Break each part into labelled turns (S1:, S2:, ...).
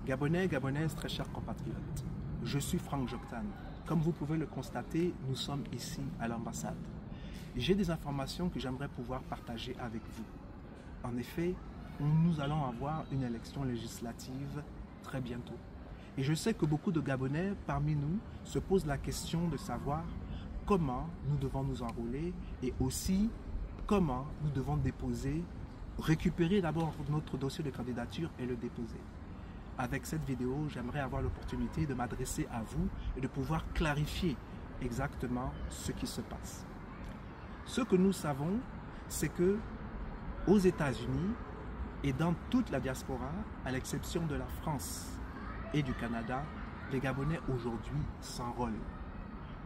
S1: Gabonais, Gabonaises, très chers compatriotes, je suis Franck Joktan. Comme vous pouvez le constater, nous sommes ici à l'ambassade. J'ai des informations que j'aimerais pouvoir partager avec vous. En effet, nous allons avoir une élection législative très bientôt. Et je sais que beaucoup de Gabonais parmi nous se posent la question de savoir comment nous devons nous enrôler et aussi comment nous devons déposer, récupérer d'abord notre dossier de candidature et le déposer. Avec cette vidéo, j'aimerais avoir l'opportunité de m'adresser à vous et de pouvoir clarifier exactement ce qui se passe. Ce que nous savons, c'est que aux États-Unis et dans toute la diaspora, à l'exception de la France et du Canada, les Gabonais aujourd'hui s'enrôlent.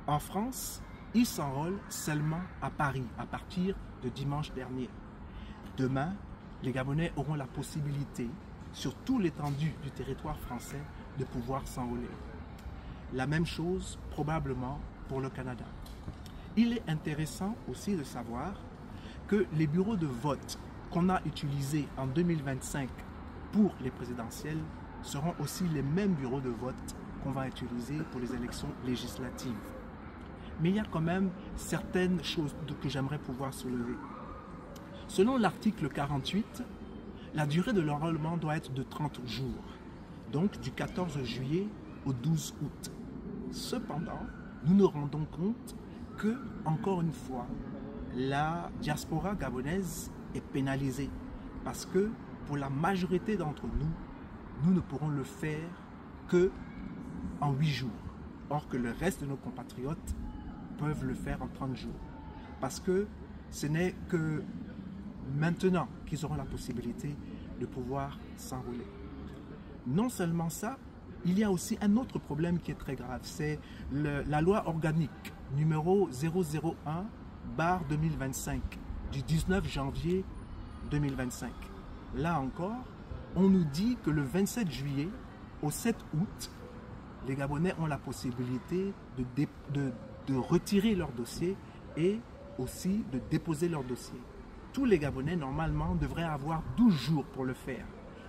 S1: En France, ils s'enrôlent seulement à Paris à partir de dimanche dernier. Demain, les Gabonais auront la possibilité, sur tout l'étendue du territoire français, de pouvoir s'enrôler. La même chose probablement pour le Canada. Il est intéressant aussi de savoir que les bureaux de vote qu'on a utilisés en 2025 pour les présidentielles seront aussi les mêmes bureaux de vote qu'on va utiliser pour les élections législatives. Mais il y a quand même certaines choses que j'aimerais pouvoir soulever. Selon l'article 48, la durée de l'enrôlement doit être de 30 jours, donc du 14 juillet au 12 août. Cependant, nous nous rendons compte que, encore une fois, la diaspora gabonaise est pénalisée parce que pour la majorité d'entre nous, nous ne pourrons le faire que en 8 jours, or que le reste de nos compatriotes peuvent le faire en 30 jours. Parce que ce n'est que maintenant qu'ils auront la possibilité de pouvoir s'enrôler. Non seulement ça, il y a aussi un autre problème qui est très grave, c'est la loi organique numéro 001/2025 du 19 janvier 2025. Là encore, on nous dit que le 27 juillet au 7 août, les Gabonais ont la possibilité de retirer leur dossier et aussi de déposer leur dossier. Tous les Gabonais, normalement, devraient avoir 12 jours pour le faire.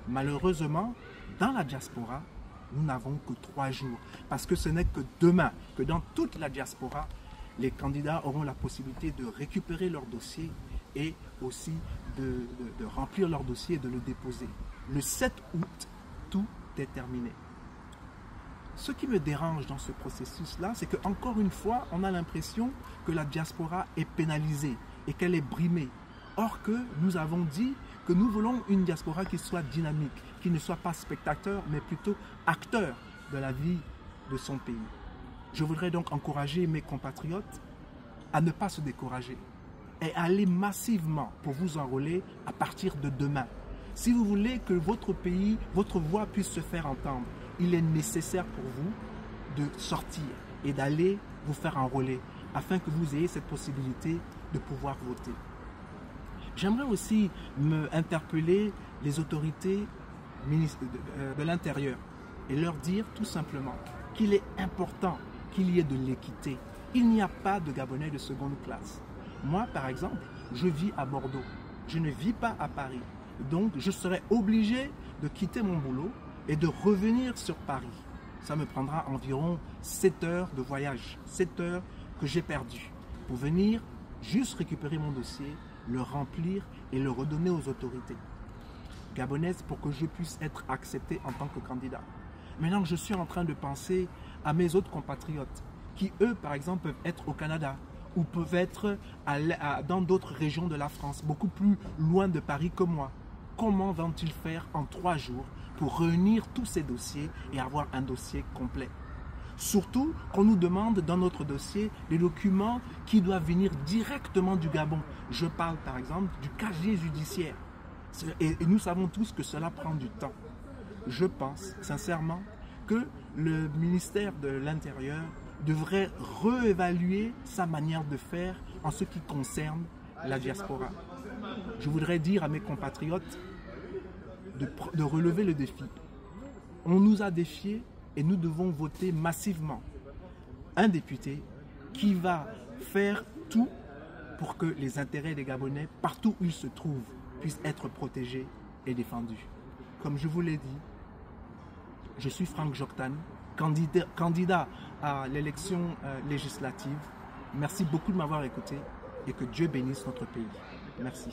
S1: Malheureusement, dans la diaspora, nous n'avons que 3 jours. Parce que ce n'est que demain, que dans toute la diaspora, les candidats auront la possibilité de récupérer leur dossier et aussi de remplir leur dossier et de le déposer. Le 7 août, tout est terminé. Ce qui me dérange dans ce processus-là, c'est qu'encore une fois, on a l'impression que la diaspora est pénalisée et qu'elle est brimée. Or que nous avons dit que nous voulons une diaspora qui soit dynamique, qui ne soit pas spectateur, mais plutôt acteur de la vie de son pays. Je voudrais donc encourager mes compatriotes à ne pas se décourager et à aller massivement pour vous enrôler à partir de demain. Si vous voulez que votre pays, votre voix puisse se faire entendre, il est nécessaire pour vous de sortir et d'aller vous faire enrôler afin que vous ayez cette possibilité de pouvoir voter. J'aimerais aussi interpeller les autorités de l'Intérieur et leur dire tout simplement qu'il est important qu'il y ait de l'équité. Il n'y a pas de Gabonais de seconde classe. Moi, par exemple, je vis à Bordeaux. Je ne vis pas à Paris. Donc, je serai obligé de quitter mon boulot et de revenir sur Paris. Ça me prendra environ 7 heures de voyage, 7 heures que j'ai perdues pour venir juste récupérer mon dossier, le remplir et le redonner aux autorités gabonaises pour que je puisse être accepté en tant que candidat. Maintenant, je suis en train de penser à mes autres compatriotes qui, eux, par exemple, peuvent être au Canada ou peuvent être dans d'autres régions de la France, beaucoup plus loin de Paris que moi. Comment vont-ils faire en 3 jours pour réunir tous ces dossiers et avoir un dossier complet? Surtout qu'on nous demande dans notre dossier des documents qui doivent venir directement du Gabon. Je parle par exemple du casier judiciaire. Et nous savons tous que cela prend du temps. Je pense sincèrement que le ministère de l'Intérieur devrait réévaluer sa manière de faire en ce qui concerne la diaspora. Je voudrais dire à mes compatriotes de relever le défi. On nous a défiés et nous devons voter massivement un député qui va faire tout pour que les intérêts des Gabonais, partout où ils se trouvent, puissent être protégés et défendus. Comme je vous l'ai dit, Je suis Franck Joktan, candidat à l'élection législative. Merci beaucoup de m'avoir écouté et que Dieu bénisse notre pays. Merci.